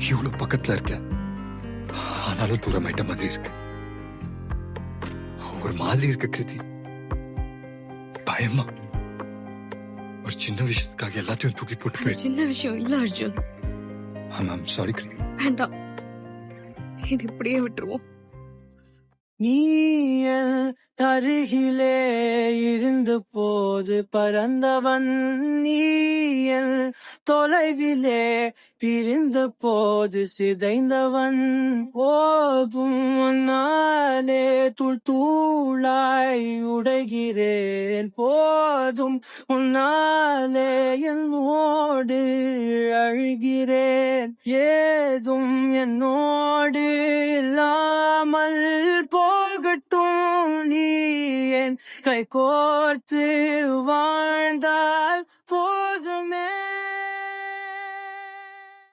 இவ்வளவு பக்கத்துல இருக்க, ஆனாலும் தூரமாயிட்ட மாதிரி இருக்கு. ஒரு மாதிரி இருக்கு கிருதி, பயமா. ஒரு சின்ன விஷயத்துக்காக எல்லாத்தையும் தூக்கி போட்டு அது போயிரு. சின்ன விஷயம் இல்ல அர்ஜுன். ஐம் சாரி கிருதி. வேண்டாம், இது இப்படியே விட்டுருவோம். நீ என் அருகிலே இருந்த போது பறந்தவன், நீ என் தொலைவிலே பிரிந்த போது சிதைந்தவன். போதும் நாளே தூள் தூளாய் உடைகிறேன், போதும் உன்னாலே என்னோடு அழுகிறேன். ஏதும் என்னோடு இல்லாமல் போகட்டும், நீ என் கை கோர்த்து வாழ்ந்தால் போதுமே.